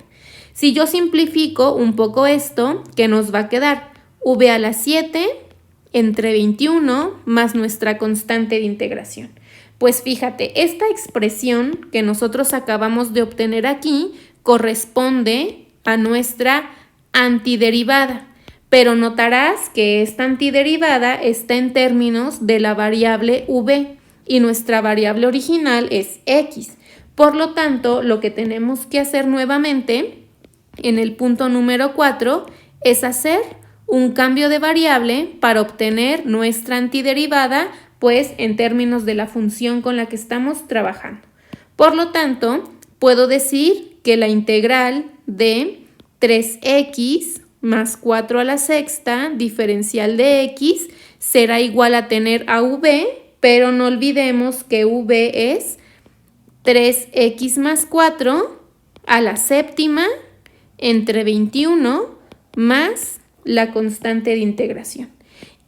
Si yo simplifico un poco esto, ¿qué nos va a quedar? V a la 7 entre 21 más nuestra constante de integración. Pues fíjate, esta expresión que nosotros acabamos de obtener aquí corresponde a nuestra antiderivada, pero notarás que esta antiderivada está en términos de la variable v y nuestra variable original es x. Por lo tanto, lo que tenemos que hacer nuevamente en el punto número 4 es hacer un cambio de variable para obtener nuestra antiderivada, pues en términos de la función con la que estamos trabajando. Por lo tanto, puedo decir que la integral de 3x más 4 a la sexta diferencial de x será igual a tener a v, pero no olvidemos que v es 3x más 4 a la séptima entre 21 más la constante de integración.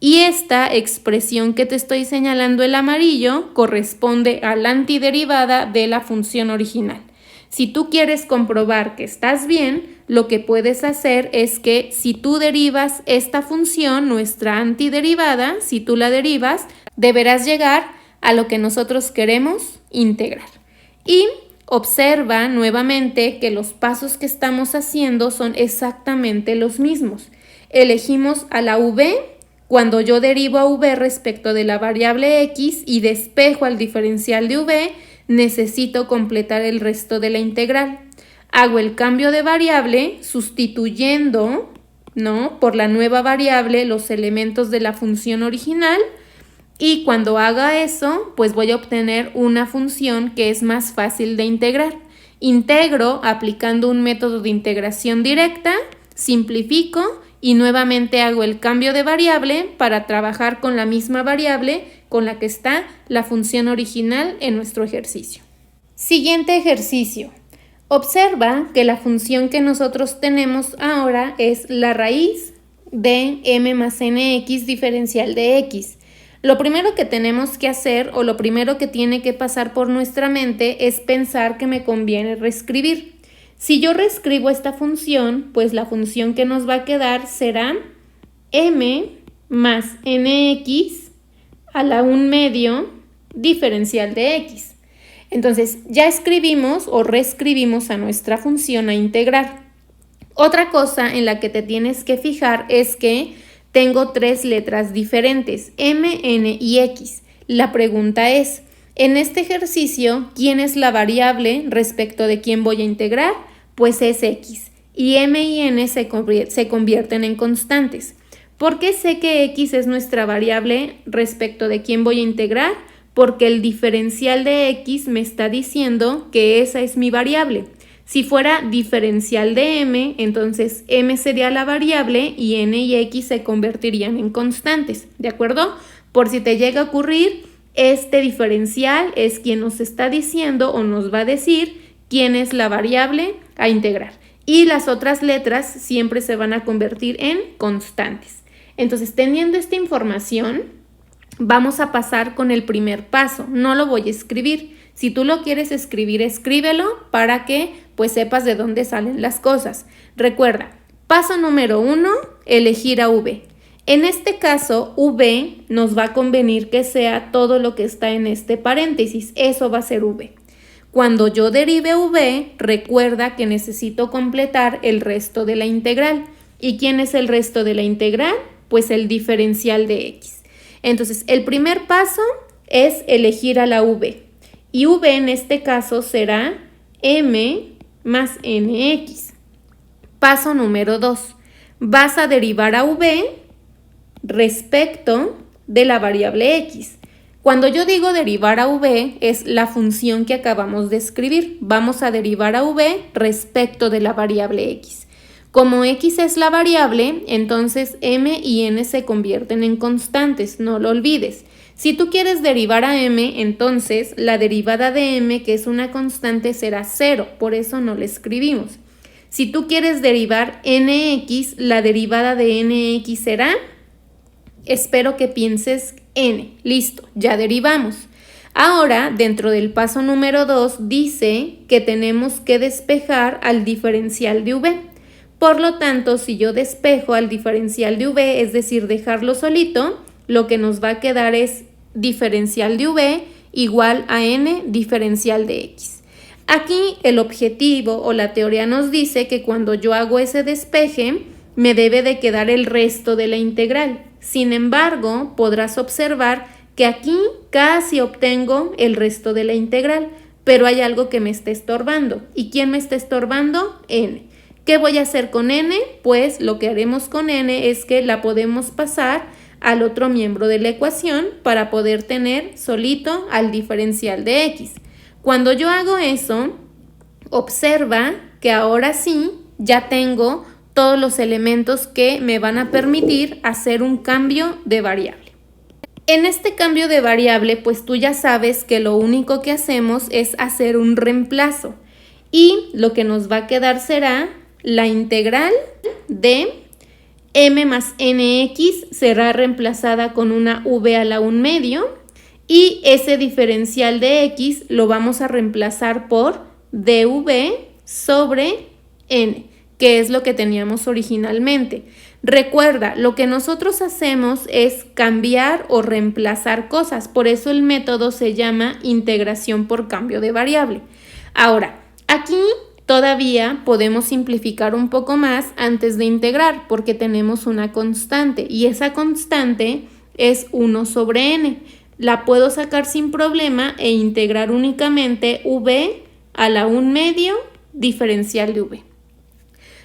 Y esta expresión que te estoy señalando el amarillo corresponde a la antiderivada de la función original. Si tú quieres comprobar que estás bien, lo que puedes hacer es que si tú derivas esta función, nuestra antiderivada, si tú la derivas, deberás llegar a lo que nosotros queremos integrar. Y observa nuevamente que los pasos que estamos haciendo son exactamente los mismos. Elegimos a la v cuando yo derivo a v respecto de la variable x y despejo al diferencial de v, necesito completar el resto de la integral. Hago el cambio de variable sustituyendo, ¿no?, por la nueva variable los elementos de la función original, y cuando haga eso, pues voy a obtener una función que es más fácil de integrar. Integro aplicando un método de integración directa, simplifico y nuevamente hago el cambio de variable para trabajar con la misma variable con la que está la función original en nuestro ejercicio. Siguiente ejercicio. Observa que la función que nosotros tenemos ahora es la raíz de m más nx diferencial de x. Lo primero que tenemos que hacer, o lo primero que tiene que pasar por nuestra mente, es pensar que me conviene reescribir. Si yo reescribo esta función, pues la función que nos va a quedar será m más nx a la 1/2 diferencial de x. Entonces, ya escribimos o reescribimos a nuestra función a integrar. Otra cosa en la que te tienes que fijar es que tengo 3 letras diferentes, m, n y x. La pregunta es, en este ejercicio, ¿quién es la variable respecto de quién voy a integrar? Pues es x. Y m y n se convierten en constantes. ¿Por qué sé que x es nuestra variable respecto de quién voy a integrar? porque el diferencial de x me está diciendo que esa es mi variable. Si fuera diferencial de m, entonces m sería la variable y n y x se convertirían en constantes, ¿de acuerdo? Por si te llega a ocurrir, este diferencial es quien nos está diciendo o nos va a decir quién es la variable a integrar. Y las otras letras siempre se van a convertir en constantes. Entonces, teniendo esta información, vamos a pasar con el primer paso. No lo voy a escribir. Si tú lo quieres escribir, escríbelo para que pues sepas de dónde salen las cosas. Recuerda, paso número 1, elegir a v. En este caso, v nos va a convenir que sea todo lo que está en este paréntesis. Eso va a ser v. Cuando yo derive v, recuerda que necesito completar el resto de la integral. ¿Y quién es el resto de la integral? Pues el diferencial de x. Entonces, el primer paso es elegir a la v. Y v en este caso será m más nx. Paso número 2. Vas a derivar a v respecto de la variable x. Cuando yo digo derivar a v, es la función que acabamos de escribir. Vamos a derivar a v respecto de la variable x. Como x es la variable, entonces m y n se convierten en constantes, no lo olvides. Si tú quieres derivar a m, entonces la derivada de m, que es una constante, será 0, por eso no la escribimos. Si tú quieres derivar nx, la derivada de nx será, espero que pienses n. Listo, ya derivamos. Ahora, dentro del paso número 2, dice que tenemos que despejar al diferencial de v. Por lo tanto, si yo despejo al diferencial de v, es decir, dejarlo solito, lo que nos va a quedar es diferencial de v igual a n diferencial de x. Aquí el objetivo o la teoría nos dice que cuando yo hago ese despeje, me debe de quedar el resto de la integral. Sin embargo, podrás observar que aquí casi obtengo el resto de la integral, pero hay algo que me está estorbando. ¿Y quién me está estorbando? N. ¿Qué voy a hacer con n? Pues lo que haremos con n es que la podemos pasar al otro miembro de la ecuación para poder tener solito al diferencial de x. Cuando yo hago eso, observa que ahora sí ya tengo todos los elementos que me van a permitir hacer un cambio de variable. En este cambio de variable, pues tú ya sabes que lo único que hacemos es hacer un reemplazo y lo que nos va a quedar será la integral de m más nx será reemplazada con una v a la 1 medio y ese diferencial de x lo vamos a reemplazar por dv sobre n, que es lo que teníamos originalmente. Recuerda, lo que nosotros hacemos es cambiar o reemplazar cosas, por eso el método se llama integración por cambio de variable. Ahora, aquí todavía podemos simplificar un poco más antes de integrar porque tenemos una constante y esa constante es 1 sobre n. La puedo sacar sin problema e integrar únicamente v a la 1 medio diferencial de v.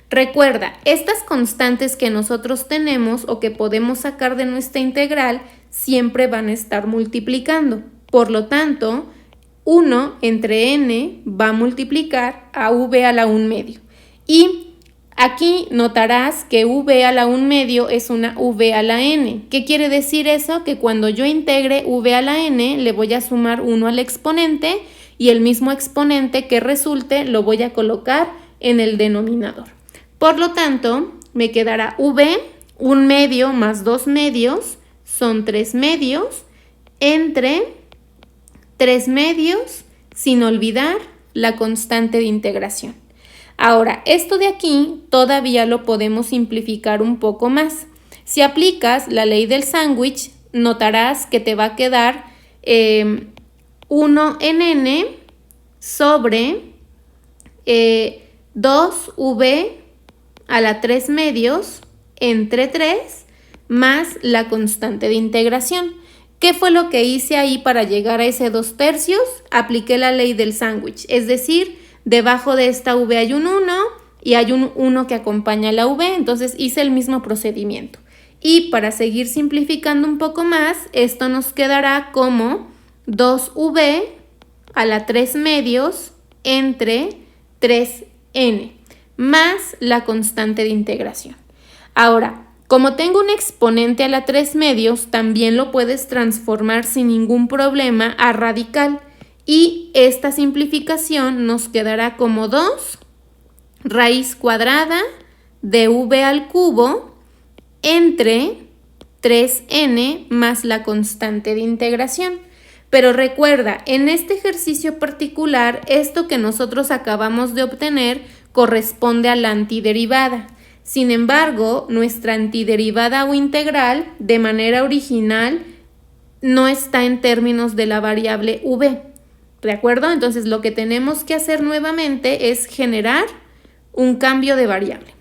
Recuerda, estas constantes que nosotros tenemos o que podemos sacar de nuestra integral siempre van a estar multiplicando. Por lo tanto, 1 entre n va a multiplicar a v a la 1 medio. Y aquí notarás que v a la 1 medio es una v a la n. ¿Qué quiere decir eso? Que cuando yo integre v a la n le voy a sumar 1 al exponente y el mismo exponente que resulte lo voy a colocar en el denominador. Por lo tanto, me quedará v, 1 medio más 2 medios son 3 medios entre 3 medios, sin olvidar la constante de integración. Ahora, esto de aquí todavía lo podemos simplificar un poco más. Si aplicas la ley del sándwich, notarás que te va a quedar 1 en n sobre 2v a la 3 medios entre 3 más la constante de integración. ¿Qué fue lo que hice ahí para llegar a ese 2/3? Apliqué la ley del sándwich, es decir, debajo de esta v hay un 1 y hay un 1 que acompaña a la v, entonces hice el mismo procedimiento. Y para seguir simplificando un poco más, esto nos quedará como 2v a la 3 medios entre 3n más la constante de integración. Ahora, como tengo un exponente a la 3 medios, también lo puedes transformar sin ningún problema a radical y esta simplificación nos quedará como 2 raíz cuadrada de v al cubo entre 3n más la constante de integración. Pero recuerda, en este ejercicio particular, esto que nosotros acabamos de obtener corresponde a la antiderivada. Sin embargo, nuestra antiderivada o integral, de manera original, no está en términos de la variable v. ¿De acuerdo? Entonces, lo que tenemos que hacer nuevamente es generar un cambio de variable.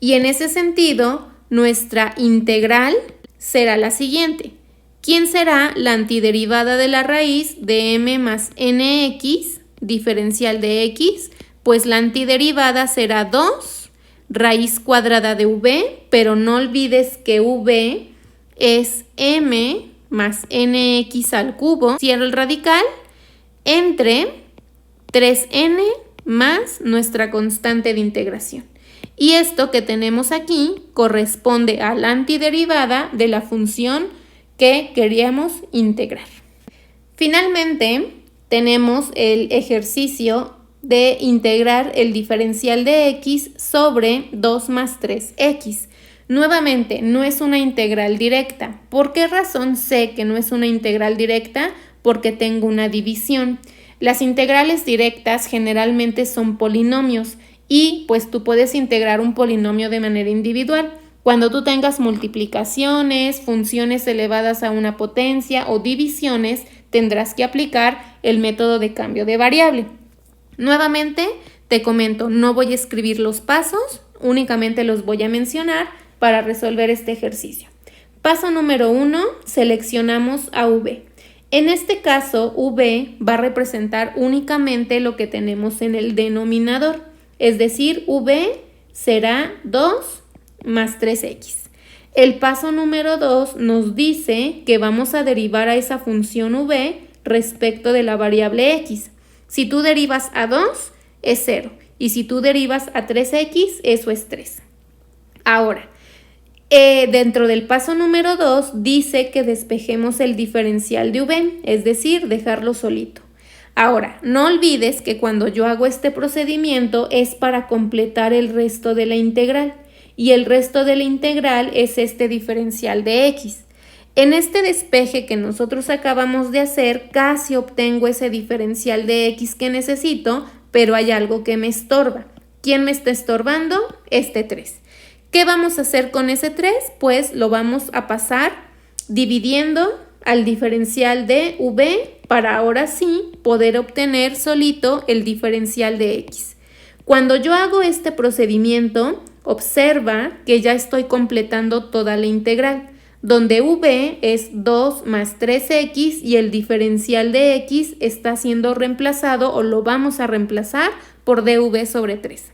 Y en ese sentido, nuestra integral será la siguiente. ¿Quién será la antiderivada de la raíz de m más nx, diferencial de x? Pues la antiderivada será 2 raíz cuadrada de v, pero no olvides que v es m más nx al cubo, cierro el radical, entre 3n más nuestra constante de integración. Y esto que tenemos aquí corresponde a la antiderivada de la función que queríamos integrar. Finalmente, tenemos el ejercicio de integrar el diferencial de x sobre 2 más 3x. Nuevamente, no es una integral directa. ¿Por qué razón sé que no es una integral directa? Porque tengo una división. Las integrales directas generalmente son polinomios y pues tú puedes integrar un polinomio de manera individual. Cuando tú tengas multiplicaciones, funciones elevadas a una potencia o divisiones, tendrás que aplicar el método de cambio de variable. Nuevamente, te comento, no voy a escribir los pasos, únicamente los voy a mencionar para resolver este ejercicio. Paso número 1, seleccionamos a v. En este caso, v va a representar únicamente lo que tenemos en el denominador, es decir, v será 2 más 3x. El paso número 2 nos dice que vamos a derivar a esa función v respecto de la variable x. Si tú derivas a 2, es 0. Y si tú derivas a 3x, eso es 3. Ahora, dentro del paso número 2 dice que despejemos el diferencial de v, es decir, dejarlo solito. Ahora, no olvides que cuando yo hago este procedimiento es para completar el resto de la integral. Y el resto de la integral es este diferencial de x. En este despeje que nosotros acabamos de hacer, casi obtengo ese diferencial de x que necesito, pero hay algo que me estorba. ¿Quién me está estorbando? Este 3. ¿Qué vamos a hacer con ese 3? Pues lo vamos a pasar dividiendo al diferencial de v para ahora sí poder obtener solito el diferencial de x. Cuando yo hago este procedimiento, observa que ya estoy completando toda la integral, donde v es 2 más 3x y el diferencial de x está siendo reemplazado o lo vamos a reemplazar por dv sobre 3.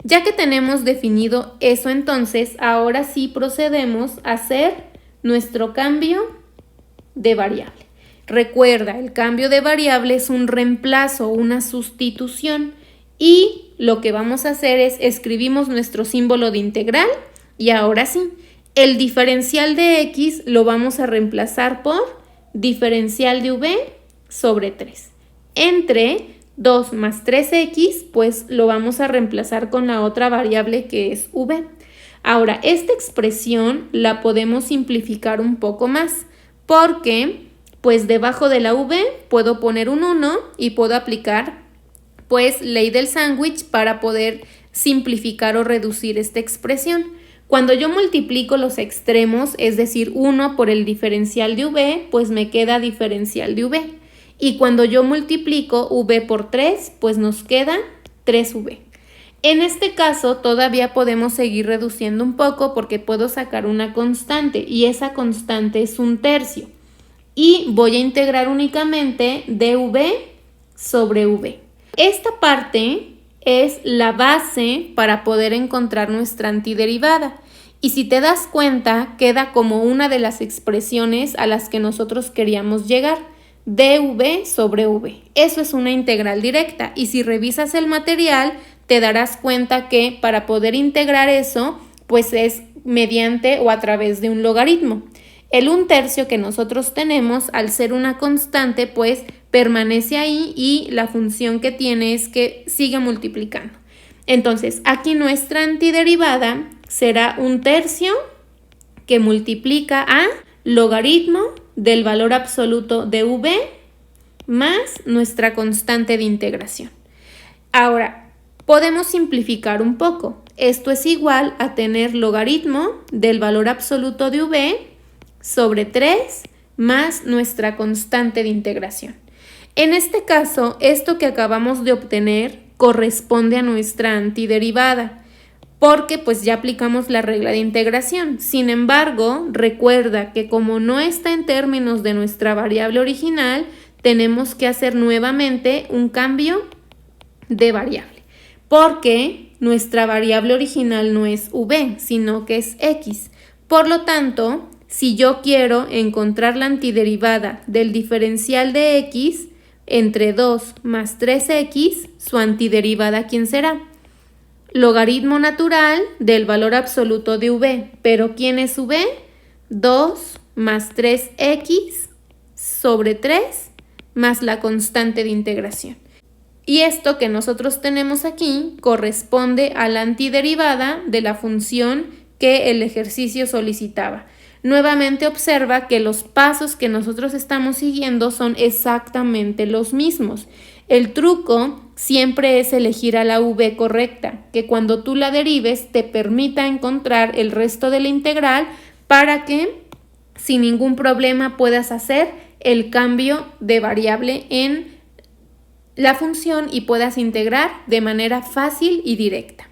Ya que tenemos definido eso, entonces, ahora sí procedemos a hacer nuestro cambio de variable. Recuerda, el cambio de variable es un reemplazo, una sustitución. Y lo que vamos a hacer es escribimos nuestro símbolo de integral y ahora sí, el diferencial de x lo vamos a reemplazar por diferencial de v sobre 3. Entre 2 más 3x, pues lo vamos a reemplazar con la otra variable que es v. Ahora, esta expresión la podemos simplificar un poco más porque pues debajo de la v puedo poner un 1 y puedo aplicar pues ley del sándwich para poder simplificar o reducir esta expresión. Cuando yo multiplico los extremos, es decir, 1 por el diferencial de v, pues me queda diferencial de v. Y cuando yo multiplico v por 3, pues nos queda 3v. En este caso todavía podemos seguir reduciendo un poco porque puedo sacar una constante y esa constante es 1/3. Y voy a integrar únicamente dv sobre v. Esta parte es la base para poder encontrar nuestra antiderivada. Y si te das cuenta, queda como una de las expresiones a las que nosotros queríamos llegar. dv sobre v. Eso es una integral directa y si revisas el material te darás cuenta que para poder integrar eso pues es mediante o a través de un logaritmo. El 1/3 que nosotros tenemos, al ser una constante, pues permanece ahí y la función que tiene es que sigue multiplicando. Entonces, aquí nuestra antiderivada será 1/3 que multiplica a logaritmo del valor absoluto de v más nuestra constante de integración. Ahora, podemos simplificar un poco. Esto es igual a tener logaritmo del valor absoluto de v sobre 3 más nuestra constante de integración. En este caso, esto que acabamos de obtener corresponde a nuestra antiderivada, porque pues ya aplicamos la regla de integración. Sin embargo, recuerda que como no está en términos de nuestra variable original, tenemos que hacer nuevamente un cambio de variable, porque nuestra variable original no es v, sino que es x. Por lo tanto, si yo quiero encontrar la antiderivada del diferencial de x entre 2 más 3x, su antiderivada, ¿quién será? Logaritmo natural del valor absoluto de v. ¿Pero quién es v? 2 más 3x sobre 3 más la constante de integración. Y esto que nosotros tenemos aquí corresponde a la antiderivada de la función que el ejercicio solicitaba. Nuevamente observa que los pasos que nosotros estamos siguiendo son exactamente los mismos. El truco siempre es elegir a la v correcta, que cuando tú la derives te permita encontrar el resto de la integral para que sin ningún problema puedas hacer el cambio de variable en la función y puedas integrar de manera fácil y directa.